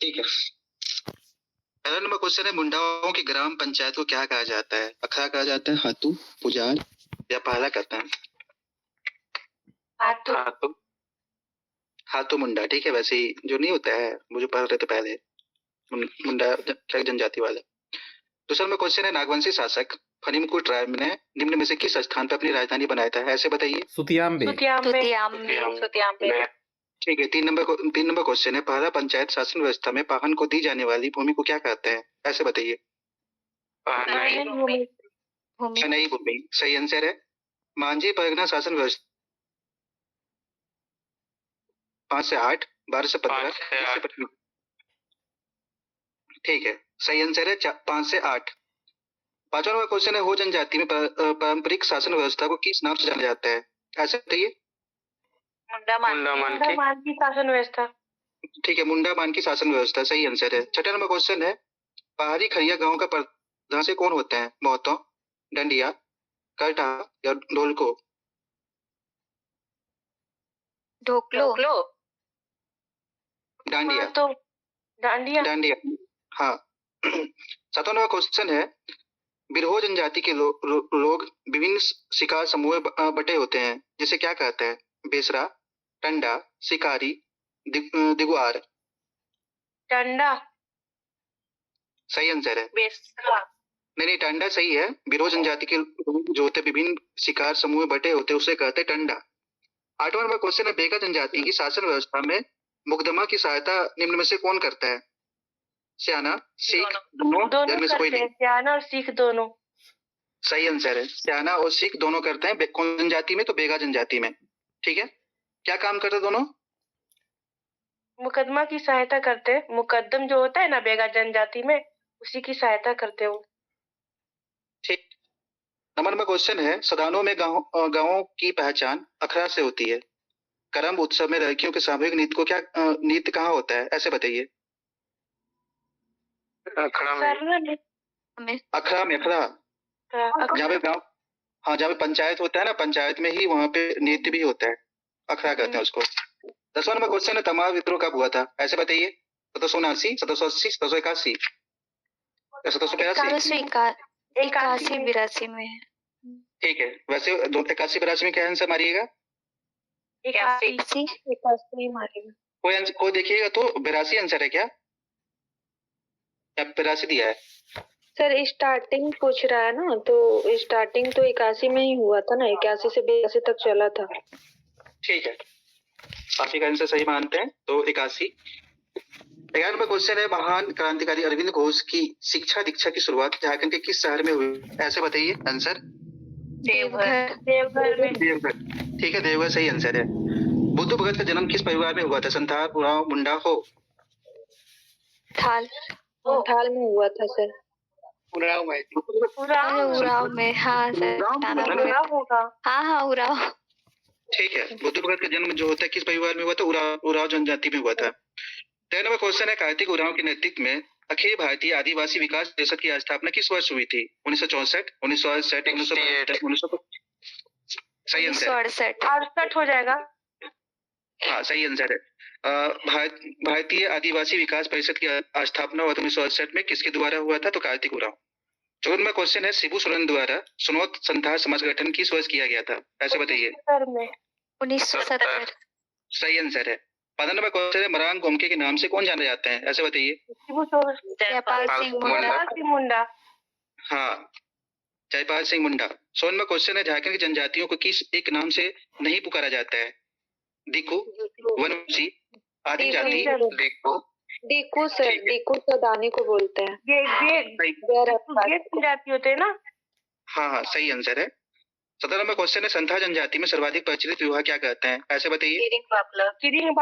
ठीक है। पहला नंबर क्वेश्चन है, मुंडाओं की ग्राम पंचायत को क्या कहा जाता है? अखड़ा कहा जाता है, हातू, पुजार या पहला कहते हैं? हाथू। हातू, हातू मुंडा। ठीक है, वैसे ही जो नहीं होता है वो जो पढ़ रहे थे पहले, मुंडा जनजाति वाले। दूसरा नंबर क्वेश्चन है, नागवंशी शासक फनीमकुट राय ने निम्न में से किस स्थान पर अपनी राजधानी बनाया था? ऐसे बताइए। सुतियाम्बे। ठीक है। तीन नंबर क्वेश्चन है, पहला पंचायत शासन व्यवस्था में पाहन को दी जाने वाली भूमि को क्या कहते हैं? ऐसे बताइए। नई भूमि सही आंसर है। मांझी परगना शासन व्यवस्था 5 से 8, 12 से 15। ठीक है, सही आंसर है 5 से 8। पांचवा नंबर क्वेश्चन है, हो जनजाति में पारंपरिक शासन व्यवस्था को किस नाम से जाना जाता है? ऐसे बताइए। मुंडा मान की शासन व्यवस्था। ठीक है, मुंडा मान की शासन व्यवस्था सही आंसर है। छठा नंबर क्वेश्चन है, पहाड़ी खड़िया गांव का प्रधान से कौन होते हैं? महतो, डंडिया, करटा या ढोलको? ढोकलो। डांडिया। तो डांडिया। हाँ। सातवां नंबर क्वेश्चन है, बिरहो जनजाति के लोग विभिन्न शिकार समूह में बटे होते हैं, जिसे क्या कहते हैं? बेसरा, टंडा, शिकारी, दिगुआर? टंडा। सही आंसर है। बेसरा। नहीं, टंडा सही है। बिरहो जनजाति के लोग जो होते विभिन्न शिकार समूह में बटे होते उसे कहते हैं टंडा। आठवां नंबर क्वेश्चन है, बेगा जनजाति की शासन व्यवस्था में मुकदमा की सहायता निम्न में से कौन करता है? स्याना, सिख, दोनों में से कोई नहीं? स्याना और सिख दोनों। सही आंसर है, स्याना और सिख दोनों करते हैं। कौन जनजाति में? तो बेगा जनजाति में। ठीक है, क्या काम करते दोनों? मुकदमा की सहायता करते। मुकदम जो होता है ना बेगा जनजाति में, उसी की सहायता करते हो। ठीक। नंबर क्वेश्चन है, सदानों में गांवों की पहचान अखड़ा से होती है। करम उत्सव में लड़कियों के सामूहिक नृत्य को क्या नृत्य कहाँ होता है? ऐसे बताइए। अखड़ा में। जहाँ पे गाँव, हाँ, जहाँ पे पंचायत होता है ना, पंचायत में ही वहाँ पे नृत्य भी होता है, अखड़ा कहते हैं उसको। 10वां नंबर क्वेश्चन है, तमाल विद्रोह कब हुआ था? ऐसे बताइए। 1779, 1780, 1781 या 1782? 81-82 में। ठीक है, वैसे 81-82 में क्या आंसर मारिएगा? 81 मारेगा। कोई देखिएगा तो 82 आंसर है क्या, या 82 दिया है? सर स्टार्टिंग पूछ रहा है ना, तो स्टार्टिंग तो 81 में ही हुआ था ना, 81 से 82 तक चला था। ठीक है, काफी का आंसर सही मानते हैं, तो 81। 11 नंबर क्वेश्चन है, महान क्रांतिकारी अरविंद घोष की शिक्षा दीक्षा की शुरुआत झारखंड के किस शहर में हुई? ऐसे बताइए आंसर। देवघर। देवघर। ठीक है, देवघर सही आंसर है। बुद्धू भगत का जन्म किस परिवार में हुआ था? संथाल, उरांव, मुंडा हो? थाल में हुआ था सर। उरांव में। उराव में, हाँ सर। हाँ उराव। ठीक है, बुद्धू भगत का जन्म जो होता है किस परिवार में हुआ था? उरांव जनजाति में हुआ था। 13 नंबर क्वेश्चन है, कार्तिक उरांव के नेतृत्व में अखिल भारतीय आदिवासी विकास परिषद की स्थापना किस वर्ष हुई थी? 1964, 1968, 1965? सही आंसर 68 हो जाएगा। हाँ, सही आंसर है। भारतीय आदिवासी विकास परिषद की स्थापना 1968 में किसके द्वारा हुआ था? तो कार्तिक उरांव। 14 नंबर क्वेश्चन है, शिबू सोरेन द्वारा सुनौत संथाल समाज गठन किस वर्ष किया गया था? ऐसे बताइए। 1970। सही आंसर है। 15 नंबर क्वेश्चन है, मरांग गोमके के नाम से कौन जाने जाते हैं? ऐसे बताइए। जयपाल सिंह मुंडा। हाँ, जयपाल सिंह मुंडा। 16 नंबर क्वेश्चन है, झारखंड की जनजातियों को किस एक नाम से नहीं पुकारा जाता है? दिकू, वनवासी, आदिम जाति? डीकू सर, डीकू सदानी को बोलते हैं। जाति होते हैं ना। हाँ, सही आंसर है। 17 नंबर क्वेश्चन है, संथाल जनजाति में सर्वाधिक प्रचलित विवाह क्या कहते हैं? ऐसे बताइए। किरिंग बापला। किरिंग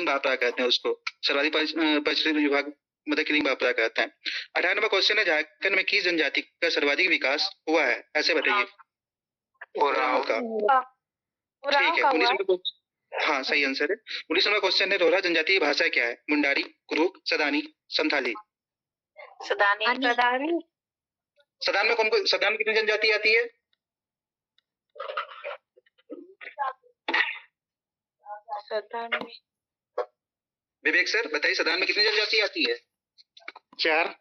बापला कहते हैं उसको, सर्वाधिक प्रचलित विभाग मतलब किरिंग बापला कहते हैं। 18 नंबर क्वेश्चन है, झारखंड में किस जनजाति का सर्वाधिक विकास हुआ है? ऐसे बताइए। उरांव का। ठीक है। 19 नंबर, हाँ सही आंसर है। 19 नंबर क्वेश्चन है, रोहरा जनजाति की भाषा क्या है? मुंडारी, कुरुक, सदानी, संथाली? सदानी सदान में कितनी जनजाति आती है? सदानी विवेक सर बताइए, सदान में कितनी जनजाति आती है? 4।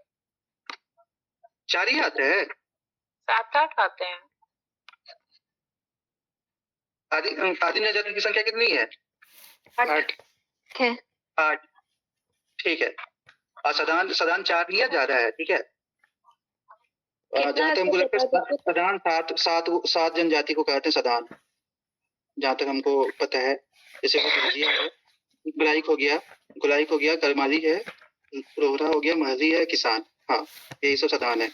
4 ही आते हैं? 7-8 आते हैं। आदि आदि जनजाति की संख्या कितनी है? 8 है। 8। ठीक है। और सदान 4 नहीं है, ज्यादा है। ठीक है। कितना जहाँ तक हमको है लगता है बता दीजिए। सदान 7 जनजाति को कहते हैं सदान, जहाँ तक हमको पता है। जैसे वो गुजिया है, गुलाइक हो गया, करमाली है, रोहरा हो गया, महली है, किसान। हाँ, यही सब सदान है।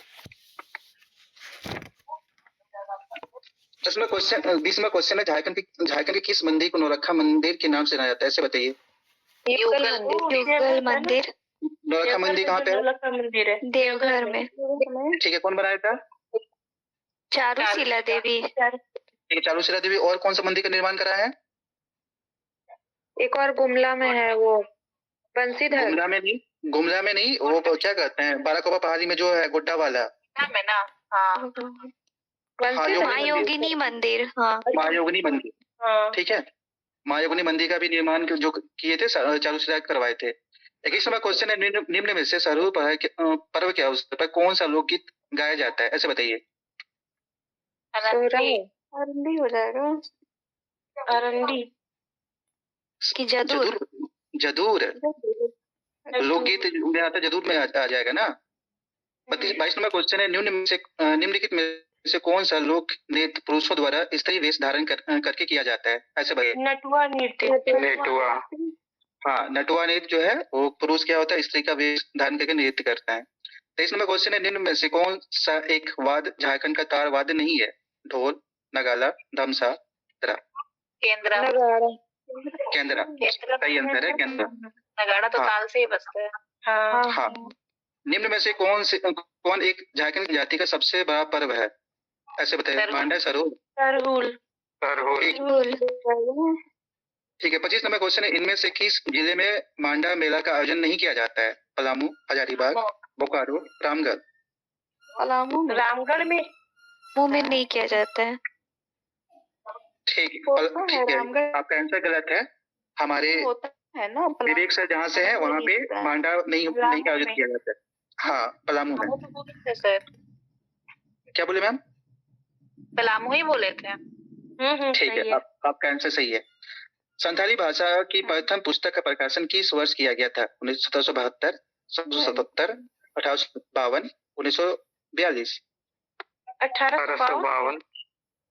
इसमें क्वेश्चन 20 में क्वेश्चन है, झारखंड के किस मंदिर को नौलखा मंदिर के नाम से जाना जाता है? ऐसे बताइए। युगल मंदिर। नौलखा मंदिर कहाँ पे है? नौलखा मंदिर है देवघर में। ठीक है। कौन बनाया था? चारुशिला देवी। ठीक है, चारुशिला देवी। और कौन सा मंदिर का निर्माण करा है? एक और गुमला में है, वो बंसीधर। गुमला में नहीं, वो क्या कहते हैं, बाराकोबा पहाड़ी में जो है, गुड्डा वाला में ना। हाँ, महायोगिनी मंदिर। हाँ, महायोगिनी मंदिर। हाँ। ठीक है। महायोगिनी मंदिर का भी निर्माण जो किए थे, चारुशिला करवाए थे। 21 नंबर क्वेश्चन है, निम्न में से सरहू पर्व के अवसर पर कौन सा लोकगीत गाया जाता है? ऐसे बताइए। अरंडी हो जाएगा। अरंडी कि जदूर। जदूर लोकगीत में आता, जदूर में आ जाएगा ना। 22 नंबर क्वेश्चन है, निम्नलिखित में से कौन सा लोक नृत्य पुरुषों द्वारा स्त्री वेश धारण करके किया जाता है? ऐसे बताइए। नटुआ नृत्य। हाँ, नटुआ नृत्य जो है वो पुरुष क्या होता है, स्त्री का वेश धारण करके नृत्य करता है। 23 नंबर क्वेश्चन है, निम्न में से कौन सा एक वाद्य झारखंड का तार वाद्य नहीं है? ढोल, नगाला, धमसा, केंद्रा। सही आंसर है, केंद्रा। नगाड़ा तो ताल से ही बजता है। हाँ। निम्न में से कौन एक झारखंड जाति का सबसे बड़ा पर्व है? ऐसे बताइए। मांडा, सरहुल। ठीक है। 25 नंबर क्वेश्चन है, इनमें से किस जिले में मांडा मेला का आयोजन नहीं किया जाता है? पलामू, हजारीबाग, बोकारो, रामगढ़। रामगढ़ में नहीं किया जाता है। ठीक है, आपका आंसर गलत है। हमारे है ना विवेक सर जहाँ से है वहाँ पे मांडा नहीं आयोजित किया जाता है। हाँ, पलामू में। सर क्या बोले मैम? पलामू ही बोले थे। ठीक है, आपका आंसर सही है। संथाली भाषा की प्रथम पुस्तक का प्रकाशन किस वर्ष किया गया था? 1772, 1777, 1852, 1942। 1852।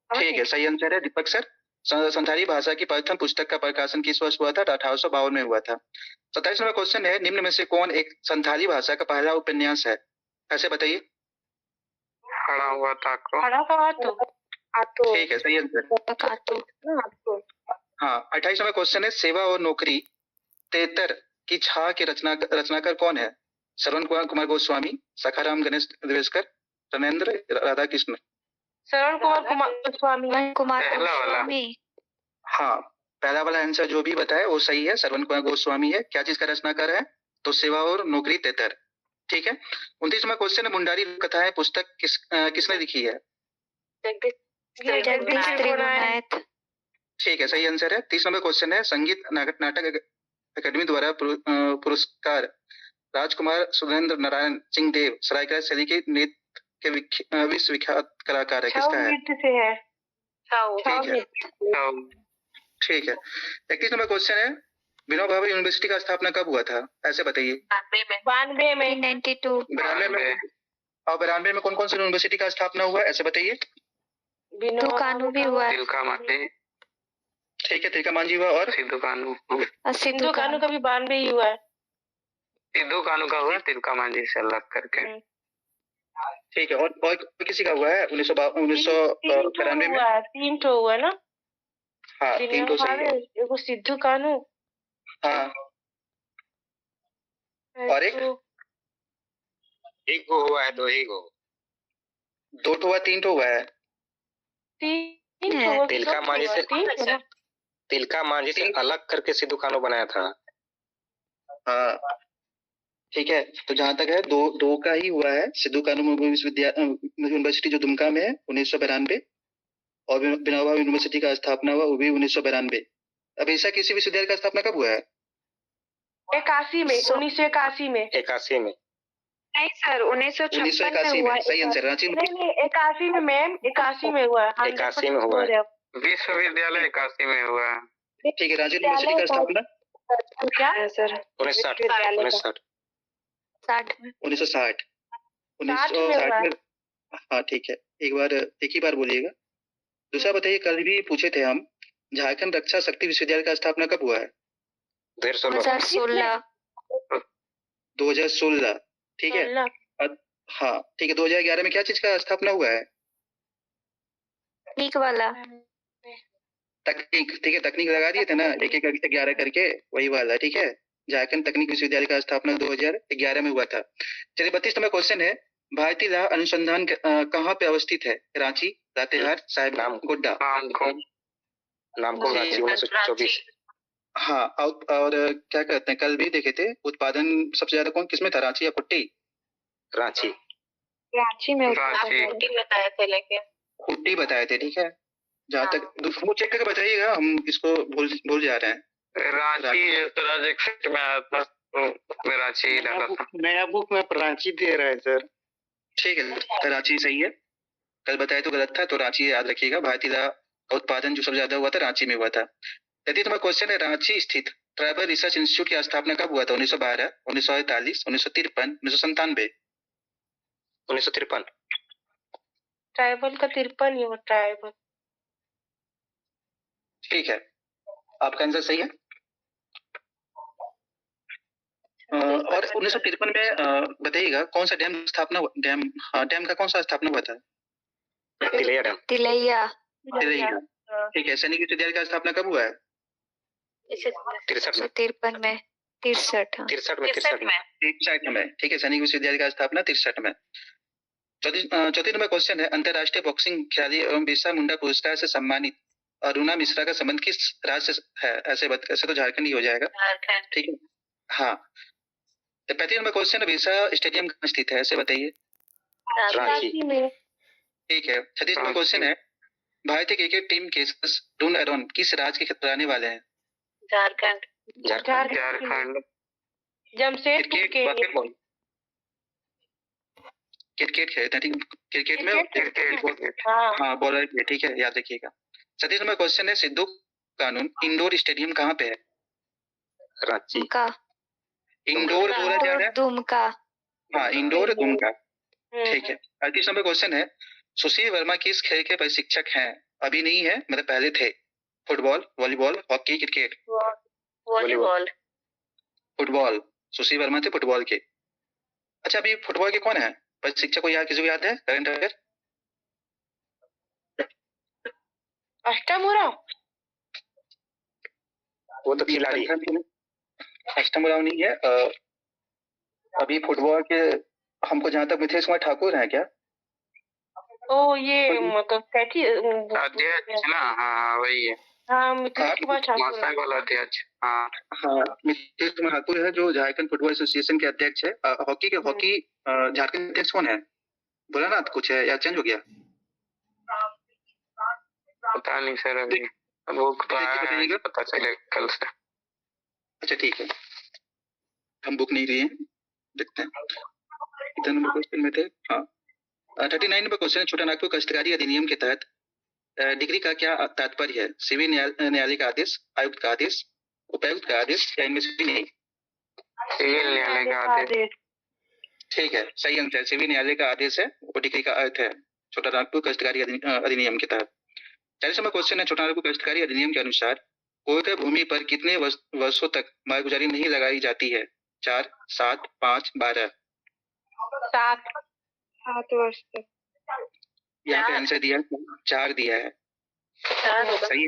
ठीक है, सही आंसर है दीपक सर। संथाली भाषा की प्रथम पुस्तक का प्रकाशन किस वर्ष हुआ था? 1852 में हुआ था। 27 नंबर क्वेश्चन है, निम्न में से कौन एक संथाली भाषा का पहला उपन्यास है? ऐसे बताइए। खड़ा हुआ ताको। ठीक है, सही आंसर। हाँ, 28 नंबर क्वेश्चन है, सेवा और नौकरी तेतर की छा के रचनाकार कौन है? श्रवण कुमार गोस्वामी, सखाराम गणेश द्वेषकर, रमेंद्र राधाकृष्ण। श्रवण कुमार गोस्वामी। हाँ, पहला वाला आंसर जो भी बताए वो सही है, श्रवण कुमार गोस्वामी है। क्या चीज का रचनाकार है? तो सेवा और नौकरी तेतर। ठीक है। 29 नंबर क्वेश्चन है, मुंडारी कथाएं पुस्तक किसने लिखी है? ठीक है, सही आंसर है। 30 नंबर क्वेश्चन है, संगीत नाटक अकादमी द्वारा पुरस्कार राजकुमार सुरेंद्र नारायण सिंह देव सरायकेला शैली के नृत्य के विश्वविख्यात कलाकार है, किसका है? ठीक है। 31 नंबर क्वेश्चन है, विनोबा भावे यूनिवर्सिटी का स्थापना कब हुआ था? ऐसे बताइए। 92 में। 92। 92 में। और 92 में कौन कौन सी यूनिवर्सिटी का स्थापना हुआ? ऐसे बताइए। सिद्धू कानू भी हुआ। ठीक है, तिलका मांझी हुआ। और सिद्धू कानू का भी 92 ही हुआ है। सिद्धू कानू का हुआ, तिलका मांझी से अलग करके। ठीक है। और किसी का हुआ है? 1993 में 3 ठो हुआ ना। हाँ, 3 तो सही है। एगो सिद्धू कानू। हाँ, और एक को हुआ है, 2 ही को। 2 ठो हुआ, 3 ठो हुआ है। 3 ठो। तिलका मांझी से अलग करके सिद्धू कानू बनाया था। हाँ, ठीक है। तो जहाँ तक है, दो का ही हुआ है। सिद्धू कानू यूनिवर्सिटी जो दुमका में है 1992, और विनोबा यूनिवर्सिटी का स्थापना हुआ वो भी 1992। अब ऐसा किसी विश्वविद्यालय का स्थापना कब हुआ है? 81 में, 1981 में। 81 में। नहीं सर, 1956 में हुआ। सही आंसर। रांची में नहीं 81 में मैम, 81 में हुआ। 81 में हुआ है। विश्वविद्यालय 81 में हुआ है। ठीक है। रांची यूनिवर्सिटी का स्थापना क्या है सर? 1960। 1960 60 में हुआ। में। हाँ ठीक है, एक ही बार बोलिएगा। दूसरा बताइए, कल भी पूछे थे हम, झारखंड रक्षा शक्ति विश्वविद्यालय का स्थापना कब हुआ है? 2016। 2016। ठीक है। हाँ ठीक है। 2011 में क्या चीज का स्थापना हुआ है? ठीक वाला तकनीक। ठीक है, तकनीक लगा दिए थे ना, एक 11 करके, वही वाला। ठीक है, झारखंड तकनीक विश्वविद्यालय का स्थापना 2011 में हुआ था। चलिए 32 नंबर क्वेश्चन है, भारतीय लाह अनुसंधान कहाँ पे अवस्थित है? रांची, लातेहार, साहिबगंज, गोड्डा? नामकुम रांची 1924। हाँ। और क्या कहते हैं, कल भी देखे थे, उत्पादन सबसे ज्यादा कौन किसमें था, रांची या कुट्टी? रांची में बताए थे, लेकिन कुट्टी बताए थे। ठीक है, जहाँ तक वो चेक करके बताइएगा, हम इसको भूल जा रहे हैं। रांची प्रोजेक्ट में आया था, तो मैं रांची ही डाला था। नया बुक में रांची दे रहा है सर। ठीक है, रांची सही है। कल बताया तो गलत था, तो रांची याद रखिएगा। भारतीय लाह का उत्पादन जो सबसे ज्यादा हुआ था, रांची में हुआ था। यदि तुम्हारा क्वेश्चन है, रांची स्थित ट्राइबल रिसर्च इंस्टीट्यूट की स्थापना कब हुआ था? 1912, 1948, 1953, 1997? 1953। ट्राइबल का 53 ही हो, ट्राइबल। ठीक है, आपका आंसर सही है। और 1953 में बताइएगा कौन सा डैम स्थापना डैम का कौन सा स्थापना हुआ था? तिलैया डैम। तिलैया। ठीक है, सैनिक विश्वविद्यालय का स्थापना कब हुआ है? 63 में। 53 में। 63 में। ठीक है, सैनिक विश्वविद्यालय का स्थापना 63 में। चौथी नंबर क्वेश्चन है, अंतरराष्ट्रीय बॉक्सिंग खिलाड़ी एवं बिरसा मुंडा पुरस्कार से सम्मानित अरुणा मिश्रा का संबंध किस राज्य से है? ऐसे तो झारखंड ही हो जाएगा। ठीक है। हाँ, तो 35 नंबर क्वेश्चन है, बिरसा स्टेडियम कहाँ स्थित है? ऐसे बताइए। रांची में। ठीक है। 36 नंबर क्वेश्चन है, भारतीय क्रिकेट टीम के रुन अरोन किस राज्य के रहने वाले हैं? झारखंड। जमशेदपुर के। क्रिकेट खेलते हैं। क्रिकेट में हाँ बॉलर। ठीक है, याद रखिएगा। 37 नंबर क्वेश्चन है, सिद्धू कानून इंडोर स्टेडियम कहाँ पे है? रांची का। इंडोर बोला जा रहा है। दुमका। हाँ, इंडोर दुमका। ठीक है। 38 नंबर क्वेश्चन है, सुशील वर्मा किस खेल के प्रशिक्षक हैं? अभी नहीं है, मतलब पहले थे। Football, volleyball, hockey, cricket? Football. Sushil Verma थे फुटबॉल के। अच्छा, अभी फुटबॉल के कौन है प्रशिक्षक? को किसी को याद है? Current affair. अष्टम उरांव। वो तो खिलाड़ी। अष्टम उरांव नहीं है। अभी फुटबॉल के हमको जहाँ तक मिथेश कुमार ठाकुर है क्या? ओ ये मतलब कैथी अध्यक्ष ना? हाँ वही है। हाँ मिथेश कुमार ठाकुर वाला अध्यक्ष। हाँ मिथेश कुमार ठाकुर है, जो झारखंड फुटबॉल एसोसिएशन के अध्यक्ष है। हॉकी झारखंड अध्यक्ष कौन है? बोला ना कुछ है या चेंज हो गया? पता नहीं सर, अभी वो पता चले कल से। अच्छा ठीक है, हम बुक नहीं लिए, देखते हैं कितने नंबर क्वेश्चन में थे। हाँ, 39 नंबर क्वेश्चन है, छोटा नागपुर काश्तकारी अधिनियम के तहत डिग्री का क्या तात्पर्य है? सिविल न्यायालय का आदेश, आयुक्त का आदेश, उपायुक्त का आदेश या इनमें से नहीं? सिविल न्यायालय का आदेश। ठीक है, सही आंसर। सिविल न्यायालय का आदेश है, वो डिग्री का अर्थ है छोटा नागपुर काश्तकारी अधिनियम के तहत। 40 नंबर क्वेश्चन है, छोटा नागपुर काश्तकारी अधिनियम के अनुसार कोई भूमि पर कितने वर्षों तक मालगुजारी नहीं लगाई जाती है? 4, 7, 5, 12? 7 वर्ष तक। यहाँ पे आंसर दिया 4 दिया है। सही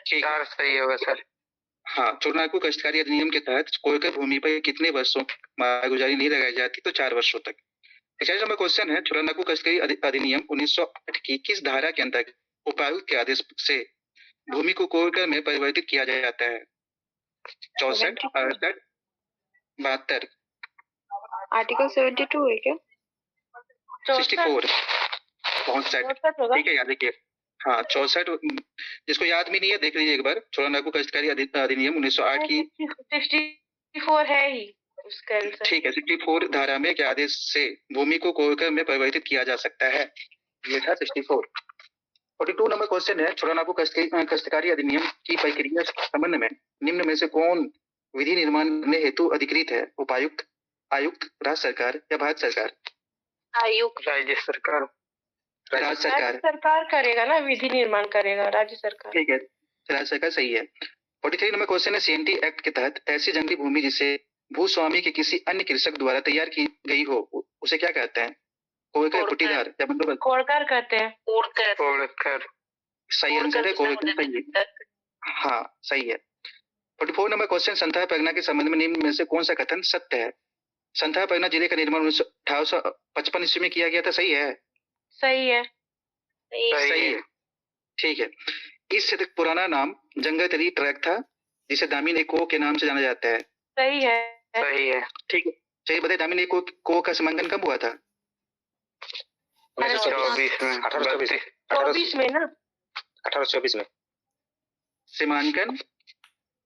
सही होगा सर। हाँ, छोटा नागपुर काश्तकारी अधिनियम के तहत कोई भूमि पर कितने वर्षों मालगुजारी नहीं लगाई जाती? तो 4 वर्षों तक। 41 नंबर क्वेश्चन है, छोटा नागपुर काश्तकारी अधिनियम 1908 की किस धारा के अंतर्गत उपायुक्त के आदेश से भूमि को कोयकर में परिवर्तित किया जाता है? 64, 68, 72? आर्टिकल 72 है क्या? 64, 64। ठीक है, याद रखिए। हाँ 64, जिसको याद भी नहीं है देख लीजिए एक बार। छोटा नागपुर काश्तकारी अधिनियम 1908 की 64 है ही उसका आंसर। ठीक है, 64 धारा में के आदेश से भूमि को कोयकर में परिवर्तित किया जा सकता है, ये था 64। 42 नंबर क्वेश्चन है, छोटानागपुर काश्तकारी अधिनियम की प्रक्रिया के संबंध में निम्न में से कौन विधि निर्माण करने हेतु अधिकृत है? उपायुक्त, आयुक्त, राज्य सरकार या भारत सरकार? आयुक्त। राज्य सरकार। राज्य सरकार। राज्य सरकार करेगा ना, विधि निर्माण करेगा राज्य सरकार। ठीक है, राज्य सरकार सही है। 43 नंबर क्वेश्चन है, सीएनटी एक्ट के तहत ऐसी जंगली भूमि जिसे भूस्वामी के किसी अन्य कृषक द्वारा तैयार की गई हो उसे क्या कहते हैं? कोयकर, कुटीदार या बंदोबस्त? कोड़कर कहते हैं। कोड़कर। सही आंसर है, कोयकर सही है। हाँ सही है। 44 नंबर क्वेश्चन, संथाल परगना के संबंध में निम्न में से कौन सा कथन सत्य है? संथाल परगना जिले का निर्माण 1855 ईस्वी में किया गया था, सही है? सही है। सही है। ठीक है। इस क्षेत्र का पुराना नाम जंगलतली ट्रैक था जिसे दामिनी एको के नाम से जाना जाता है। सही है। सही है। ठीक है, चलिए बताइए दामिनी एको का सीमांकन कब हुआ था? 1924 में। 24 में ना? 1824 में। सीमांकन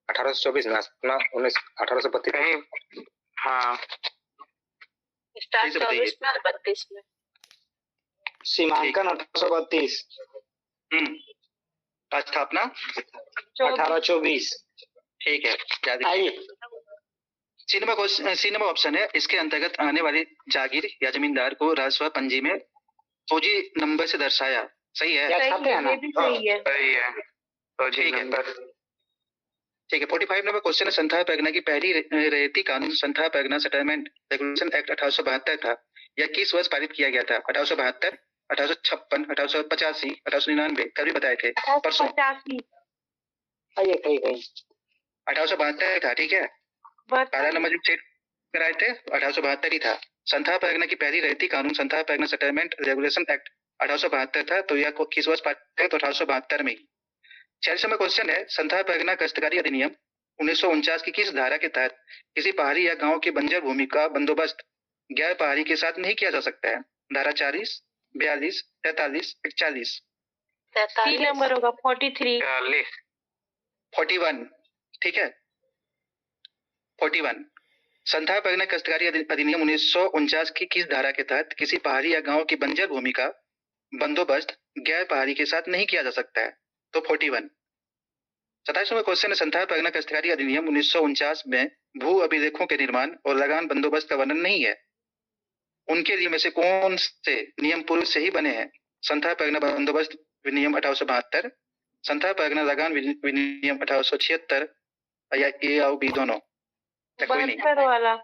1824 में, 1832 कहीं। हाँ, स्टार्ट 24 में 32 में। सीमांकन 1832। स्थापना 1824। ठीक है, याद रखिए। सी नंबर ऑप्शन है, इसके अंतर्गत आने वाली जागीर या जमींदार को राजस्व पंजी में फौजी नंबर से दर्शाया, सही है? ये भी सही है। सही है। फौजी नंबर। ठीक है। 45 नंबर क्वेश्चन है, संथाल परगना की पहली रैयती कानून Santhal Pargana settlement regulation act 1872 था। यह किस वर्ष पारित किया गया था? 1872, 1856, 1885, 1899? कभी बताए थे परसों? 1872 था। ठीक है, पहला नंबर जो चेक कराए थे 1872 ही था। संथाल परगना की पहली रैयती कानून Santhal Pargana settlement regulation act 1872 था, तो यह किस वर्ष पारित किया? तो 1872 में ही। 46 नंबर क्वेश्चन है, संथाल परगना काश्तकारी अधिनियम 1949 की किस धारा के तहत किसी पहाड़ी या गांव की बंजर भूमि का बंदोबस्त गैर पहाड़ी के साथ नहीं किया जा सकता है? धारा 40, 42, 43, 41? 3 नंबर होगा 43। 41। ठीक है, 41। संथाल परगना काश्तकारी अधिनियम 1949 की किस धारा के तहत किसी पहाड़ी या गांव की बंजर भूमि का बंदोबस्त गैर पहाड़ी के साथ नहीं किया जा सकता है? तो 41। 27 नंबर क्वेश्चन है, संथाल परगना काश्तकारी अधिनियम 1949 में भू अभिलेखों के निर्माण और लगान बंदोबस्त का वर्णन नहीं है। उनके लिए में से कौन से नियम पूर्व से ही बने हैं? संथाल परगना बंदोबस्त विनियम 1872, संथाल परगना लगान विनियम 1876 या ए और बी दोनों? कोई नहीं, 72 वाला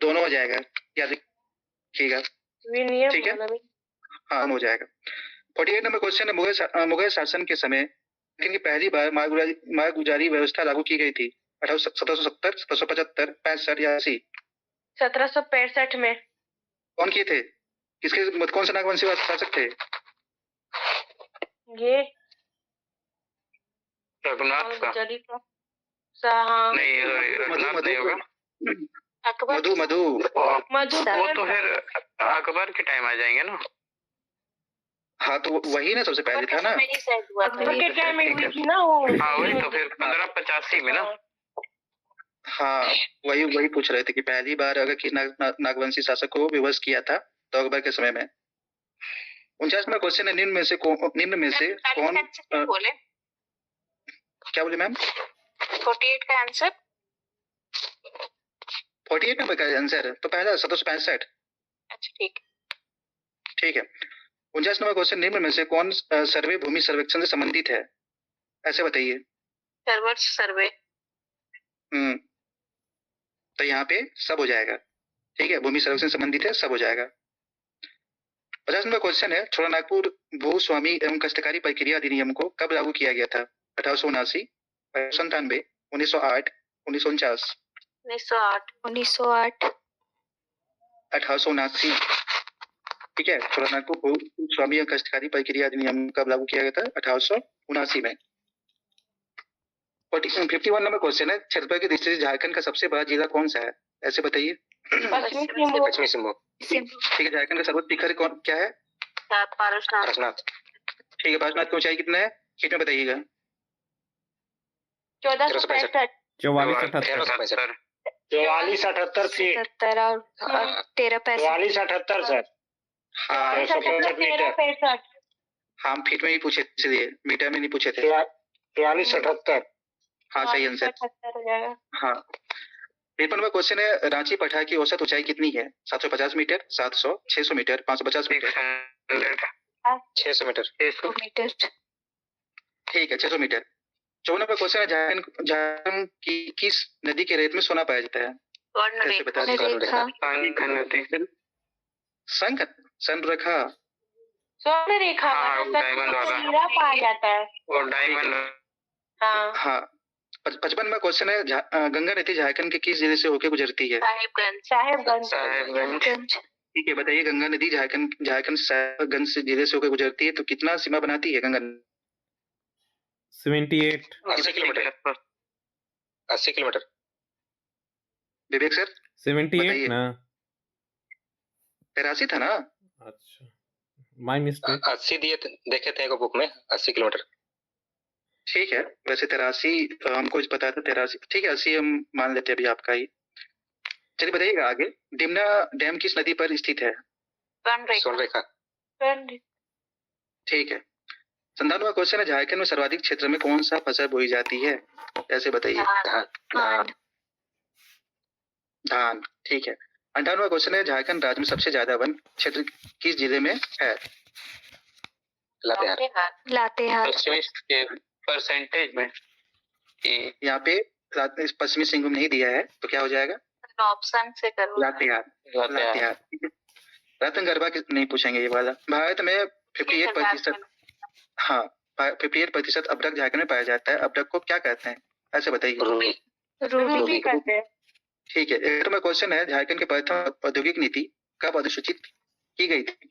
दोनों हो जाएगा, याद रखिएगा। विनियम ठीक है, वाला भी। हाँ हो जाएगा। 48 नंबर क्वेश्चन है, मुगल शासन के समय लेकिन पहली बार मालगुजारी व्यवस्था लागू की गई थी? 1770, 1775, 65 या 80? 1765 में। कौन किए थे? किसके मत कौन सा नागवंशी शासक थे? ये रघुनाथ का हाँ। नहीं, रघुनाथ नहीं होगा। मधु वो तो फिर अकबर के टाइम आ जाएंगे ना। हाँ तो वही ना सबसे पहले था ना। अकबर के टाइम में हुई थी ना वो। हाँ वही तो, फिर 1585 में ना। हाँ वही पूछ रहे थे कि पहली बार अगर किस नागवंशी शासक को विवश किया था तो अकबर के समय में। 49 नंबर क्वेश्चन है, निम्न में से कौन बोले? क्या बोले मैम? 48 का आंसर 48 नंबर का आंसर तो पहला 1765। अच्छा ठीक है। 49 नंबर क्वेश्चन, निम्न में से कौन सर्वे भूमि सर्वेक्षण से संबंधित है? ऐसे बताइए। सर्वे। तो यहाँ पे सब हो जाएगा। ठीक है, भूमि सर्वेक्षण से संबंधित है, सब हो जाएगा। 50 नंबर क्वेश्चन है, छोटानागपुर भूस्वामी एवं काश्तकारी प्रक्रिया अधिनियम को कब लागू किया गया था? 1879, 1897, 1908, 1949? 1908। 1879। ठीक है, छोटानागपुर भूस्वामी एवं काश्तकारी प्रक्रिया अधिनियम कब लागू किया गया था? 1879 में। 51 नंबर क्वेश्चन है, क्षेत्रफल की दृष्टि से झारखंड का सबसे बड़ा जिला कौन सा है? ऐसे बताइए। पश्चिमी सिंहभूम। ठीक है, झारखंड का सर्वोच्च शिखर क्या है? पारसनाथ। ठीक है, पारसनाथ की ऊंचाई कितना है? फीट में बताइएगा। 1465। 44 78 78 44 78 फीट 77 और 13 65 44 78 सर हाँ 365 मीटर 65 हाँ, हम फीट में ही पूछे थे, इसलिए मीटर में नहीं पूछे थे। 44 78 हाँ, सही आंसर। 78 हो जाएगा। हाँ, 53 नंबर क्वेश्चन है, रांची पटना की औसत ऊंचाई कितनी है? 750 metre, 700, 600 metre, 550 metre. 600 metre 600 metre. ठीक है, 600 मीटर। 54 नंबर क्वेश्चन है, झारखंड की किस नदी के रेत में सोना पाया जाता है? कैसे बता दीजिए? रेखा संरेखा। स्वर्ण रेखा हाँ, वो डायमंड वाला। हीरा पाया जाता है। और डायमंड हाँ, हाँ, 55 नंबर क्वेश्चन है, गंगा नदी झारखंड के किस जिले से होकर गुजरती है? साहेबगंज। साहेबगंज ठीक है, बताइए, गंगा नदी झारखंड साहेबगंज जिले से होकर गुजरती है, तो कितना सीमा बनाती है गंगा नदी? 78 80 किलोमीटर 80 किलोमीटर विवेक सर 78 बताइए। ना। 83 था ना? अच्छा, माय मिस्टेक। 80 दिए देखे थे एक बुक में 80 किलोमीटर। ठीक है, वैसे 83 हमको पता था, 83 ठीक है, 80 हम मान लेते हैं अभी आपका ही। चलिए बताइएगा आगे, डिमना डैम किस नदी पर स्थित है? सोनरेखा ठीक है। 57वां क्वेश्चन है, झारखंड में सर्वाधिक क्षेत्र में कौन सा फसल बोई जाती है? ऐसे बताइए। धान। ठीक है। 58वां क्वेश्चन है, झारखंड राज्य में सबसे ज्यादा वन क्षेत्र किस जिले में है? लातेहार परसेंटेज में यहाँ पे पश्चिमी सिंहभूम नहीं दिया है, तो क्या हो जाएगा? ऑप्शन से करो लातेहार। रतन गरबा नहीं पूछेंगे ये वाला। भारत में 58% हाँ 58% अबरक झारखंड में पाया जाता है। अबरक को क्या कहते हैं? ऐसे बताइए। रूबी कहते हैं। ठीक है। 1वां क्वेश्चन है, झारखंड के प्रथम औद्योगिक नीति कब अधिसूचित की गई थी?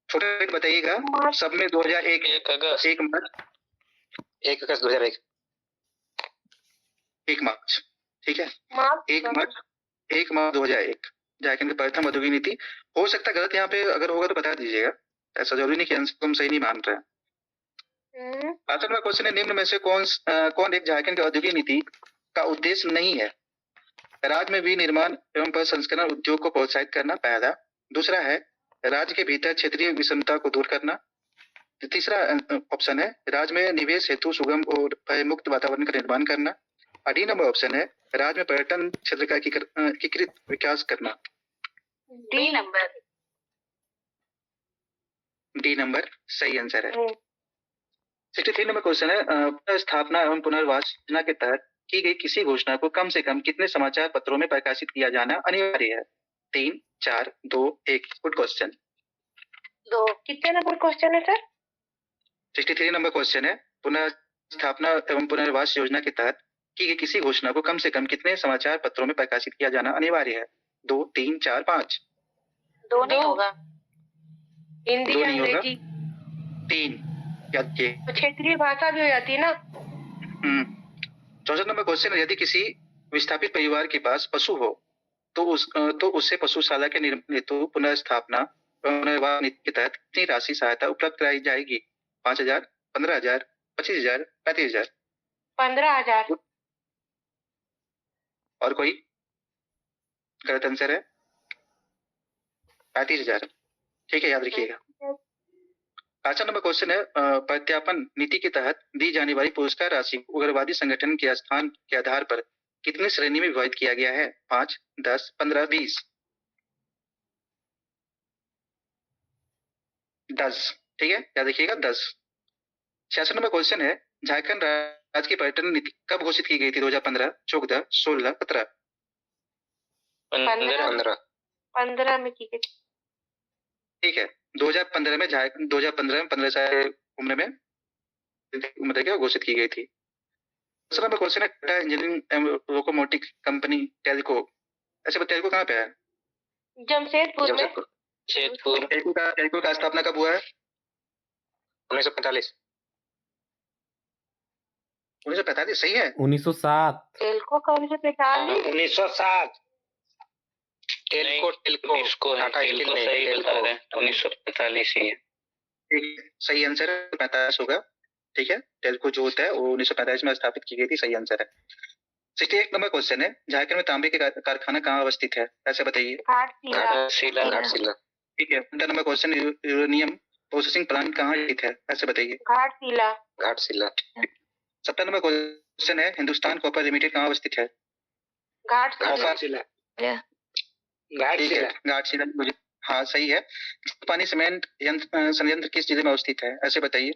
छोटा रेट बताइएगा। सब में 2001 1 अगस्त 1 मार्च 1 अगस्त 2001 1 मार्च। ठीक है, मार्च 1 मार्च 2001 झारखंड की प्रथम औद्योगिक नीति। हो सकता है गलत यहाँ पे अगर होगा तो बता दीजिएगा, ऐसा जरूरी नहीं कि आंसर को हम सही नहीं मान रहे हैं। 5वां क्वेश्चन है, निम्न में से कौन एक झारखंड की औद्योगिक नीति का उद्देश्य नहीं है? राज्य में विनिर्माण एवं प्रसंस्करण उद्योग को प्रोत्साहित करना, पहला। दूसरा है, राज्य के भीतर क्षेत्रीय विषमता को दूर करना। तीसरा ऑप्शन है, राज्य में निवेश हेतु सुगम और भय मुक्त वातावरण का निर्माण करना। 8 नंबर ऑप्शन है, राज्य में पर्यटन क्षेत्र का एकीकृत विकास करना। डी नंबर सही आंसर है। 63 नंबर क्वेश्चन है, पुनर्स्थापना एवं पुनर्वास योजना के तहत की गई किसी घोषणा को कम से कम कितने समाचार पत्रों में प्रकाशित किया जाना अनिवार्य है? 3, 4, 2, 1। Good question. 2। कितने नंबर क्वेश्चन है सर? 63 नंबर क्वेश्चन है, पुनर्स्थापना एवं पुनर्वास योजना के तहत की गई किसी घोषणा को कम से कम कितने समाचार पत्रों में प्रकाशित किया जाना अनिवार्य है? 2, 3, 4, 5। 2 नहीं होगा। हिंदी 2 नहीं होगा। अंग्रेजी 3 याद किए। क्षेत्रीय भाषा भी हो जाती है ना। 64 नंबर क्वेश्चन है, यदि किसी विस्थापित परिवार के पास पशु हो तो उससे पशुशाला के निर्माण हेतु पुनर्स्थापना पुनर्वास नीति के तहत कितनी राशि सहायता उपलब्ध कराई जाएगी? 5,000, 15,000, 25,000, 35,000। 15,000। और कोई गलत आंसर है? 35,000। ठीक है, याद रखिएगा। 5 नंबर क्वेश्चन है, प्रत्यापन नीति के तहत दी जाने वाली पुरस्कार राशि उग्रवादी संगठन के स्थान के आधार पर कितनी श्रेणी में विभाजित किया गया है? 5, 10, 15, 20। 10। ठीक है, याद रखिएगा 10। 66 नंबर क्वेश्चन है, झारखंड राज्य की पर्यटन नीति कब घोषित की गई थी? 2015, 14, 16, 17। 15 में की गई। ठीक है, 2015 में 15 साल उम्र में उम्र क्या घोषित की गई थी। दूसरा नंबर क्वेश्चन है, Tata engineering locomotive company Telco, ऐसे टेल्को कहाँ पे है? जमशेदपुर में। टेल्को का स्थापना कब हुआ है? 1945 1945 सही है। 1907 टेल्को का 1945। 1907 टेल्को टाटा स्टील नहीं सही बता टेल्को रहे हैं, 1945 ही है। ठीक, सही आंसर है 45 होगा। ठीक है, टेल्को जो होता है वो 1945 में स्थापित की गई थी, सही आंसर है। 68 नंबर क्वेश्चन है, झारखंड में तांबे के कारखाना कहाँ अवस्थित है, ऐसे बताइए। घाटशिला घाटशिला ठीक है। 15 number question, uranium processing plant कहाँ स्थित है, ऐसे बताइए। घाटशिला। घाटशिला 17 नंबर क्वेश्चन है, हिंदुस्तान कॉपर लिमिटेड कहाँ अवस्थित है। घाटशिला। ठीक है, घाटशिला। हाँ सही है। पानी सीमेंट संयंत्र किस जिले में अवस्थित है, ऐसे बताइए।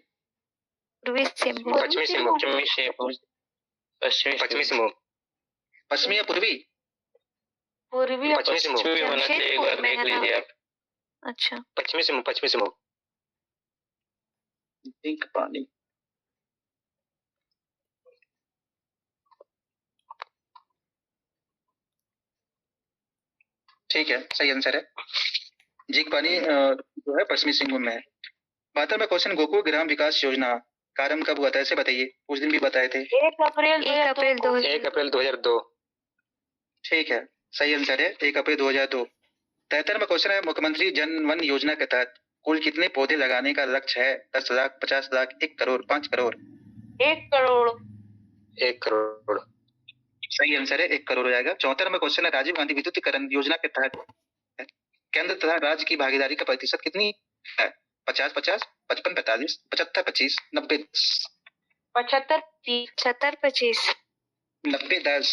पश्चिमी सिंहभूम पश्चिमी सिंहभूम पश्चिमी या पूर्वी। पूर्वी। पश्चिमी सिंहभूम होना चाहिए, एक बार देख लीजिए आप। अच्छा पश्चिमी सिंहभूम जिंक पानी। ठीक है, सही आंसर है। जिंक पानी जो है पश्चिमी सिंहभूम में है। 72 में क्वेश्चन, गोकुल ग्राम विकास योजना का आरंभ कब हुआ था, ऐसे बताइए। उस दिन भी बताए थे। 1 अप्रैल 2002 ठीक है, सही आंसर है, 1 अप्रैल 2002। 73 में क्वेश्चन है, मुख्यमंत्री जन वन योजना के तहत कुल कितने पौधे लगाने का लक्ष्य है। 10 लाख, 50 लाख, 1 करोड़, 5 करोड़। 1 करोड़। 1 करोड़ सही आंसर है, 1 करोड़ हो जाएगा। 74 में क्वेश्चन है, राजीव गांधी विद्युतीकरण योजना के तहत केंद्र तथा राज्य की भागीदारी का प्रतिशत कितनी है। 50-50, 55-45, 75-25, 90-10। 75-25। 90-10।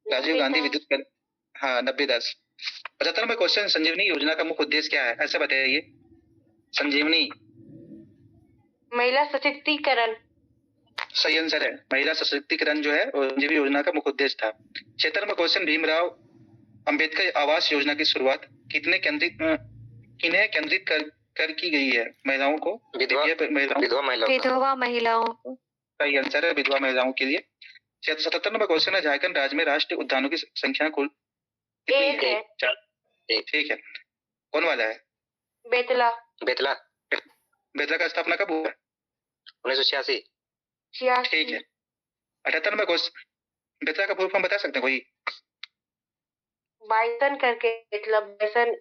राजीव गांधी विद्युत, हाँ 90-10। 75 में क्वेश्चन, संजीवनी योजना का मुख्य उद्देश्य क्या है, ऐसे बताइए। संजीवनी महिला सशक्तिकरण। सही आंसर है, महिला सशक्तिकरण जो है संजीवनी योजना का मुख्य उद्देश्य था। 76 में क्वेश्चन, भीमराव अंबेडकर आवास योजना की शुरुआत किन्हें केंद्रित कर की गई है। महिलाओं को, विधवा महिलाओं को। सही आंसर है, विधवा महिलाओं के लिए। 77 नंबर क्वेश्चन है, झारखंड राज्य में राष्ट्रीय उद्यानों की संख्या कुल एक है। ठीक है, कौन वाला है। बेतला। बेतला का स्थापना कब हुआ। 1986। ठीक है। 78 नंबर क्वेश्चन, बेतला का फुल फॉर्म बता सकते हैं कोई। बाइसन करके, मतलब bison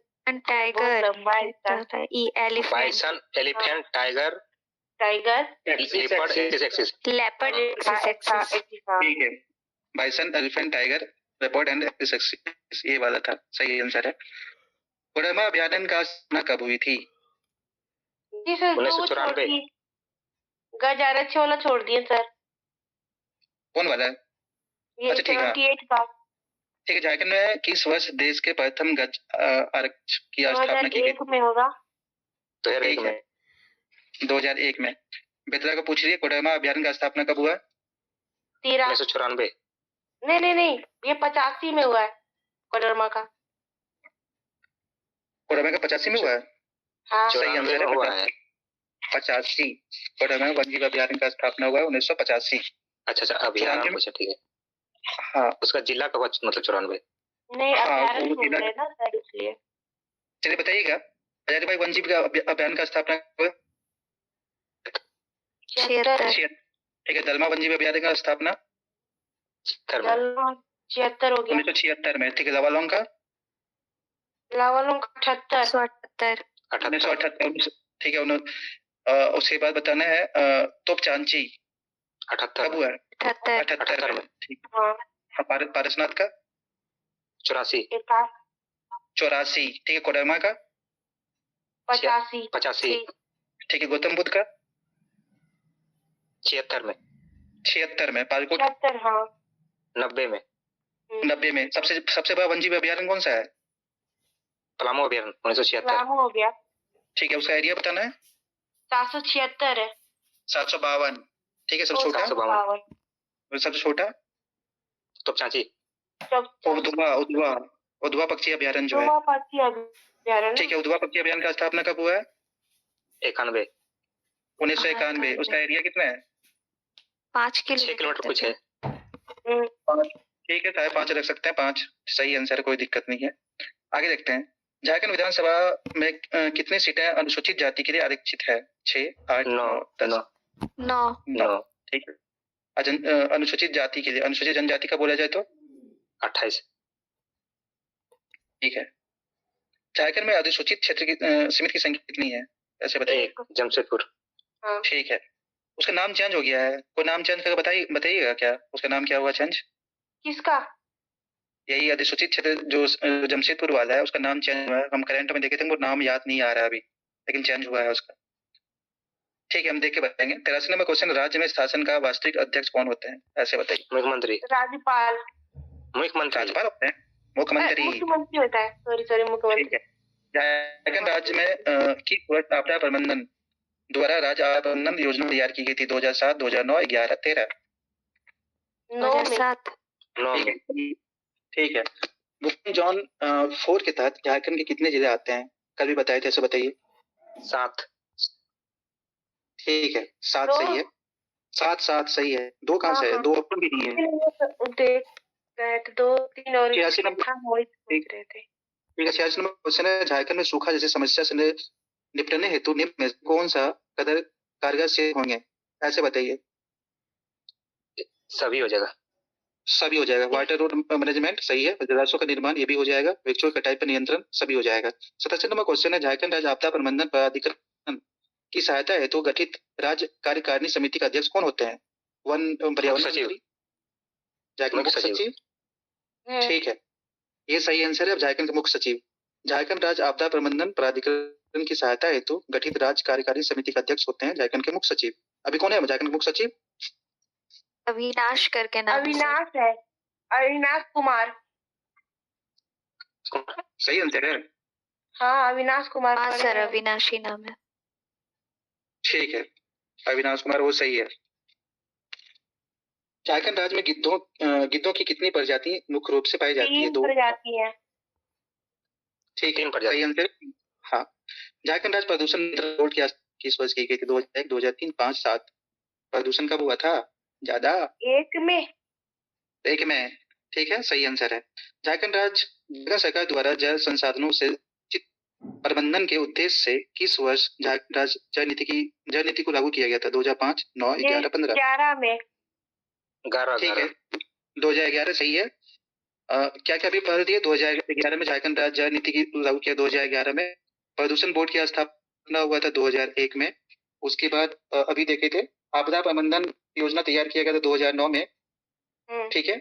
tiger bison elephant tiger leopard ठीक है, bison elephant tiger leopard and axis, ये वाला था, सही आंसर है। कोडरमा अभयारण्य का स्थापना कब हुई थी। 1994। गज आरक्षण वाला छोड़ दिए सर। कौन वाला है। ये अच्छा, ठीक है। 78 का। ठीक है, झारखंड में किस वर्ष देश के प्रथम गज आरक्षण की स्थापना की गई। 2001 में होगा। 2001 में। 2001 में। बेतला को पूछ रही है, कोडरमा अभयारण्य का स्थापना कब हुआ। 1994। नहीं, ये 85 में हुआ है कोडरमा का। कोडरमा का 85 में हुआ है। हाँ, सही आंसर है, 85। कोडरमा वन्यजीव अभयारण्य का स्थापना हुआ है 1985। अच्छा अभयारण्य पूछा, ठीक है। हाँ, उसका जिला कब, मतलब 94। नहीं अभयारण्य वो बोल जिला, रहे हैं ना सर, इसलिए। चलिए बताइएगा, हजारीबाग वन्यजीव अभयारण्य का स्थापना हुआ। 76। ठीक है, दलमा वन्यजीव अभयारण्य का स्थापना 76 हो गया। 1976 में। ठीक है, लावालौंग का। लावालौंग 78। 1978। ठीक है, उसके बाद बताना है, तोपचांची 78 कब हुआ है। 78 में। ठीक है, हाँ, पारसनाथ का 84। 84। ठीक है, कोडरमा का 85। ठीक है, गौतम बुद्ध का 76 में। 76 में। पालकोट 76। हाँ, 90 में। 90 में। सबसे बड़ा वन्यजीव अभयारण्य कौन सा है। पलामू अभयारण्य 1976। रामू हो गया। ठीक है, उसका एरिया बताना है। 776 है। 752। ठीक है, सबसे छोटा। 752। सबसे छोटा तोपचांची। उधवा पक्षी अभयारण्य जो है। ठीक है, उधवा पक्षी अभयारण्य का स्थापना कब हुआ है। 91। 1991। उसका एरिया कितना है। 6 किलोमीटर कुछ है। ठीक है, 5.5 रख सकते हैं, 5 सही आंसर, कोई दिक्कत नहीं है। आगे देखते हैं, झारखंड विधानसभा में कितनी सीटें अनुसूचित जाति के लिए आरक्षित है। 6, 8, 9, 10। 9। ठीक है, अनुसूचित जाति के लिए, अनुसूचित जनजाति का बोला जाए तो 28। ठीक है, झारखंड में अधिसूचित क्षेत्र की सीमित की संख्या कितनी है, ऐसे बताइए। जमशेदपुर। ठीक है, उसका नाम चेंज हो गया है, कोई नाम चेंज करके बताइएगा क्या, उसका नाम क्या हुआ चेंज। किसका? यही अधिसूचित क्षेत्र जो जमशेदपुर वाला है उसका नाम चेंज हुआ है। हम करंट में देखे थे, वो नाम याद नहीं आ रहा अभी, लेकिन चेंज हुआ है उसका। ठीक है, हम देख के बताएंगे। 83 नंबर क्वेश्चन, राज्य में शासन का वास्तविक अध्यक्ष कौन होते हैं, ऐसे बताइए। मुख्यमंत्री। राज्यपाल। मुख्यमंत्री। राज्यपाल होते हैं, मुख्यमंत्री। मुख्यमंत्री होता है, सॉरी मुख्यमंत्री। ठीक है। झारखंड राज्य में किस वर्ष आपदा प्रबंधन द्वारा राज्य आपदा प्रबंधन योजना तैयार की गई थी? 2007, 2009, 11, 13? 2007। 9 में। ठीक है। बुकिंग जॉन 4 के तहत झारखंड के कितने जिले आते हैं? कल भी बताए थे, ऐसे बताइए। 7। ठीक है, 7 दो। सही है। 7 सही है। 2 कहाँ से है? हाँ। 2 ऑप्शन भी नहीं है। देख रहे थे 2, 3 और 86 नंबर। हाँ, वही सोच रहे थे। ठीक है, 86 नंबर क्वेश्चन है, झारखंड में सूखा जैसी समस्या से निपटने हेतु निम्न में कौन सा कदर कारगर से होंगे, ऐसे बताइए। सभी हो जाएगा। सभी हो जाएगा। वाटर रोड मैनेजमेंट सही है। जलाशयों का निर्माण ये भी हो जाएगा। वृक्षों की कटाई पर नियंत्रण सभी हो जाएगा। 77 नंबर क्वेश्चन है, झारखंड राज्य आपदा प्रबंधन प्राधिकरण की सहायता हेतु गठित राज्य कार्यकारिणी समिति का अध्यक्ष कौन होते हैं? वन पर्यावरण सचिव। मंत्री, झारखंड मुख्य सचिव। ठीक है, ये सही आंसर है। झारखंड के मुख्य सचिव। झारखंड राज्य आपदा प्रबंधन प्राधिकरण की सहायता हेतु गठित राज्य कार्यकारिणी समिति के अध्यक्ष होते हैं झारखंड के मुख्य सचिव। अभी कौन है झारखंड के मुख्य सचिव? अविनाश करके नाम है सर। अविनाश है, अविनाश कुमार। सही आंसर है। हाँ, अविनाश कुमार। हाँ सर, अविनाश ही नाम है। ठीक है, अविनाश कुमार वो सही है। झारखंड राज्य में गिद्धों की कितनी प्रजाति मुख्य रूप से पाई जाती है? 3 प्रजाति है। ठीक है, 3 प्रजाति। सही आंसर। हाँ। झारखंड राज्य प्रदूषण नियंत्रण बोर्ड की किस वर्ष की गई थी? 2001, 2003, 5, 7? प्रदूषण कब हुआ था ज्यादा? 1 में। 1 में। ठीक है, सही आंसर है। झारखंड राज्य सरकार द्वारा जल संसाधनों से प्रबंधन के उद्देश्य से किस वर्ष झारखंड राज्य जल नीति को लागू किया गया था? 2005, 9, 11, 15? 11 में। 11। ठीक है, 2011 सही है। क्या क्या अभी पढ़ दिए? 2011 में झारखंड राज्य जल नीति की लागू किया। 2011 में प्रदूषण बोर्ड की स्थापना हुआ था 2001 में। उसके बाद अभी देखे थे आपदा प्रबंधन योजना तैयार किया गया था 2009 में। ठीक है,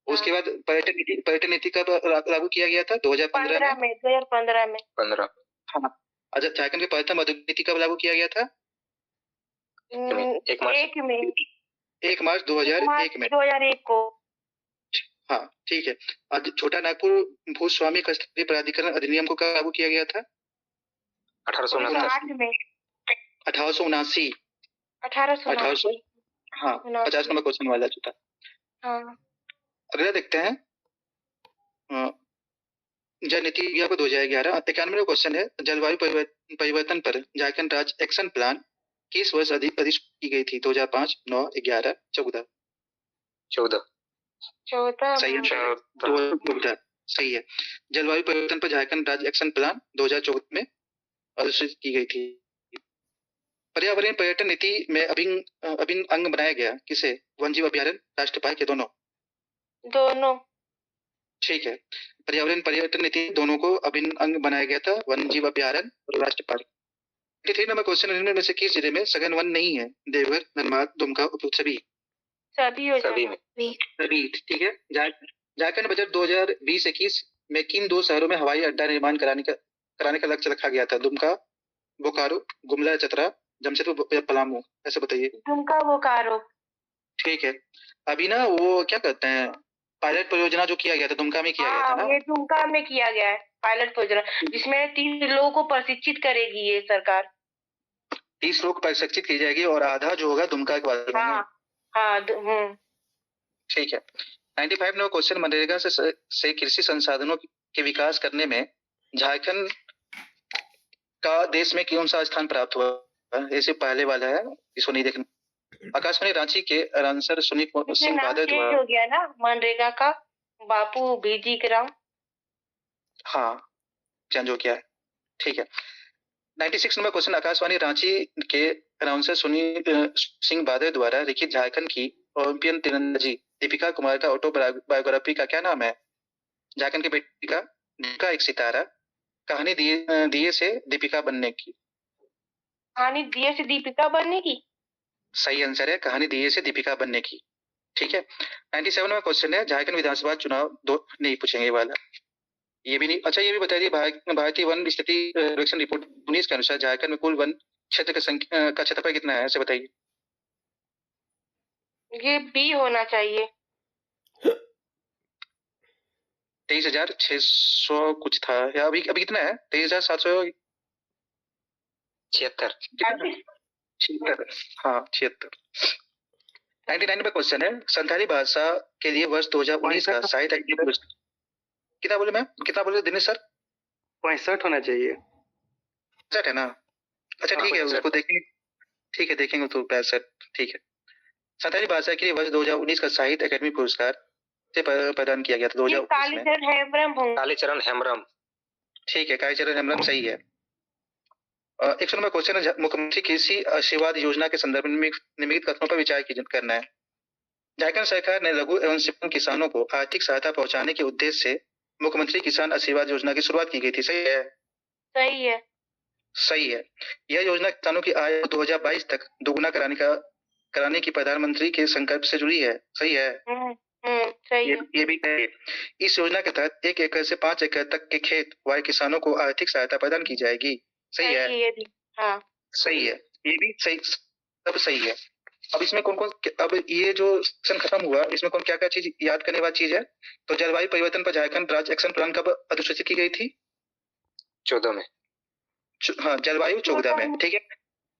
उसके बाद पर्यटन नीति कब लागू किया गया था? 2015 में। 2015 में। 15। हाँ। अच्छा, झारखंड के प्रथम औद्योगिक नीति कब लागू किया गया था? 1 मार्च। 1 में। 1 मार्च 2001 में। 2001 को। हाँ, ठीक है। आज छोटा नागपुर भूस्वामी कस्तूरी प्राधिकरण अधिनियम को कब लागू किया गया था? 1879 में। 1879। 1879। हाँ, 50 नंबर क्वेश्चन वाला छोटा। हाँ। अगला देखते हैं, जल नीति आपको 2011। 91 क्वेश्चन है, जलवायु परिवर्तन पर झारखंड राज्य एक्शन प्लान किस वर्ष अधिसूचित की गई थी? 2005, 9, 11, 14? 14। सही है, 2014 सही है। जलवायु परिवर्तन पर झारखंड राज्य एक्शन प्लान 2014 में अधिसूचित की गई थी। पर्यावरण पर्यटन नीति में अभिन्न अंग बनाया गया किसे? वन जीव अभ्यारण्य, राष्ट्रीय पार्क, दोनों? ठीक है, पर्यावरण पर्यटन नीति दोनों को अभिन्न अंग बनाया गया था, वन जीव अभ्यारण्य और राष्ट्रीय पार्क। 83 नंबर क्वेश्चन, इनमें में से किस जिले में सघन वन नहीं है? देवघर, धनबाद, दुमका, उपयुक्त सभी? सभी में। सभी। ठीक है। झारखंड बजट 2020-21 में किन 2 शहरों में हवाई अड्डा निर्माण कराने का लक्ष्य रखा गया था? दुमका, बोकारो, गुमला, चतरा, जमशेदपुर, पलामू? ऐसे बताइए। दुमका, बोकारो। ठीक है, अभी ना वो क्या कहते हैं, पायलट परियोजना जो किया गया था दुमका में किया गया था ना? ये दुमका में किया गया है पायलट परियोजना, जिसमें 30 लोगों को प्रशिक्षित करेगी ये सरकार। 30 लोग प्रशिक्षित की जाएगी और आधा जो होगा दुमका के वाले होंगे। हाँ। ठीक है। 95 नंबर क्वेश्चन, मनरेगा से कृषि संसाधनों के विकास करने में झारखंड का देश में कौन सा स्थान प्राप्त हुआ? ऐसे पहले वाला है, इसको नहीं देखना। आकाशवाणी रांची के आंसर सुनील सिंह बादल हो गया ना मनरेगा का, बापू बीजी के राम। हाँ, चेंज हो गया है। ठीक है। 96 नंबर क्वेश्चन, आकाशवाणी रांची के अनाउंसर सुनील सिंह बादल द्वारा लिखित झारखंड की ओलंपियन तीरंदाजी दीपिका कुमार का ऑटोबायोग्राफी का क्या नाम है? झारखंड की बेटी का एक सितारा, कहानी दिए से दीपिका बनने की? कहानी दिए से दीपिका बनने की। सही आंसर है, कहानी दिए से दीपिका बनने की। ठीक है। 97वां क्वेश्चन है, झारखंड विधानसभा चुनाव दो नहीं पूछेंगे ये वाला, ये भी नहीं। अच्छा ये भी बता दिए, भारतीय वन स्थिति सर्वेक्षण रिपोर्ट 19 के अनुसार झारखंड में कुल वन क्षेत्र का क्षेत्रफल कितना है, ऐसे बताइए। ये बी होना चाहिए। 23,600 कुछ था, या अभी अभी कितना है? 23,700 76। 76, हाँ 76। 99 में क्वेश्चन है, संथाली भाषा के लिए वर्ष 2019 का साहित्य अकादमी पुरस्कार कितना बोले मैम, कितना बोले दिनेश सर? 65 होना चाहिए। 65 है ना? अच्छा ठीक है, उसको देखेंगे, ठीक है देखेंगे तो 65, ठीक है। संथाली भाषा के लिए वर्ष 2019 का साहित्य अकादमी पुरस्कार से प्रदान किया गया था 2019 में। कालीचरण हेम्ब्रम होंगे। कालीचरण हेम्ब्रम। ठीक है, कालीचरण हेम्ब्रम सही है। 100 नंबर क्वेश्चन है, मुख्यमंत्री कृषि आशीर्वाद योजना के संदर्भ में निम्नलिखित कथनों पर विचार करना है। झारखंड सरकार ने लघु एवं सीमांत किसानों को आर्थिक सहायता पहुंचाने के उद्देश्य से मुख्यमंत्री किसान आशीर्वाद योजना की शुरुआत की गई थी, सही है? सही है। सही है। यह योजना किसानों की आय को 2022 तक दोगुना कराने की प्रधानमंत्री के संकल्प से जुड़ी है, सही है? सही है। ये भी है। इस योजना के तहत 1 एकड़ से 5 एकड़ तक के खेत वाले किसानों को आर्थिक सहायता प्रदान की जाएगी, सही है? ये भी हाँ सही है, ये भी सही, सब सही है। अब इसमें कौन कौन, अब ये जो सेक्शन खत्म हुआ, इसमें कौन क्या क्या चीज याद करने वाली चीज है? तो जलवायु परिवर्तन पर झारखंड राज्य एक्शन प्लान कब अधिसूचित की गई थी? 14 में। हाँ जलवायु 14 में, ठीक है।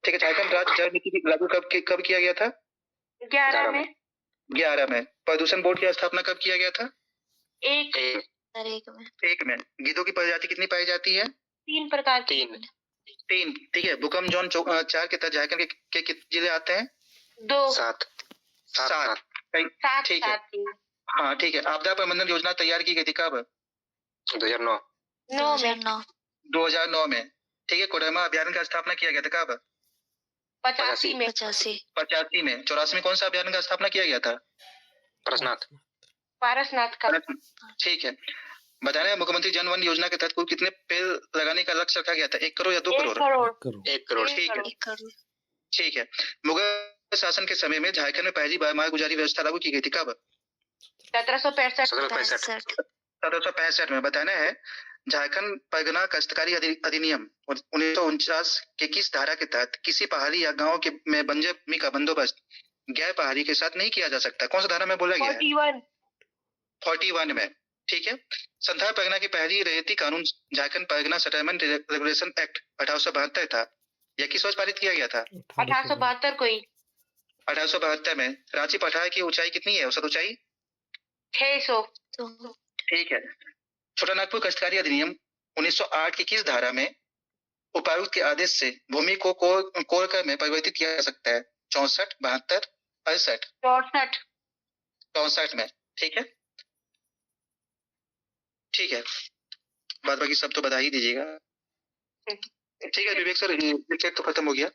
ठीक है, झारखंड राज्य जल नीति लागू कब किया गया था? 11 में। 11 में। प्रदूषण बोर्ड की स्थापना कब किया गया था? 1 में। गिद्धों की प्रजाति कितनी पाई जाती है? 3 प्रकार की। 3, ठीक है। भूकंप जोन 4 के तहत झारखंड के कितने जिले आते हैं? 2 7। ठीक है, हाँ ठीक है। आपदा प्रबंधन योजना तैयार की गई थी कब? 2009। 2009 में, ठीक है। कोडरमा अभ्यारण्य का स्थापना किया गया था कब? 85 में। 85 में। 84 में कौन सा अभ्यारण्य का स्थापना किया गया था? पारसनाथ का। ठीक है। बताना है, मुख्यमंत्री जन वन योजना के तहत कुल कितने पेड़ लगाने का लक्ष्य रखा गया था? 1 करोड़ या 2 करोड़? 1 करोड़। ठीक है। मुगल शासन के समय में झारखंड में पहली बार मालगुजारी व्यवस्था लागू की गई थी कब? 1765 में। बताना है, झारखंड परगना काश्तकारी अधिनियम 1949 के किस धारा के तहत किसी पहाड़ी या गांव के में बंजर भूमि का बंदोबस्त गैर पहाड़ी के साथ नहीं किया जा सकता? कौन सा धारा में बोला गया है? 41 में, ठीक है। संथाल परगना की पहली रैयती कानून Jharkhand Pargana settlement regulation act 1872 था। यह किस वर्ष पारित किया गया था? 1872 को ही। 1872 में। रांची पठार की ऊंचाई कितनी है, औसत ऊंचाई? 600। ठीक है। छोटा नागपुर काश्तकारी अधिनियम 1908 की किस धारा में उपायुक्त के आदेश से भूमि को कोर कर में परिवर्तित किया जा सकता है? 64, 72, 68? 64 में, ठीक है। ठीक है, बाद बाकी सब तो बता ही दीजिएगा। ठीक है विवेक सर, ये चेक तो खत्म हो गया।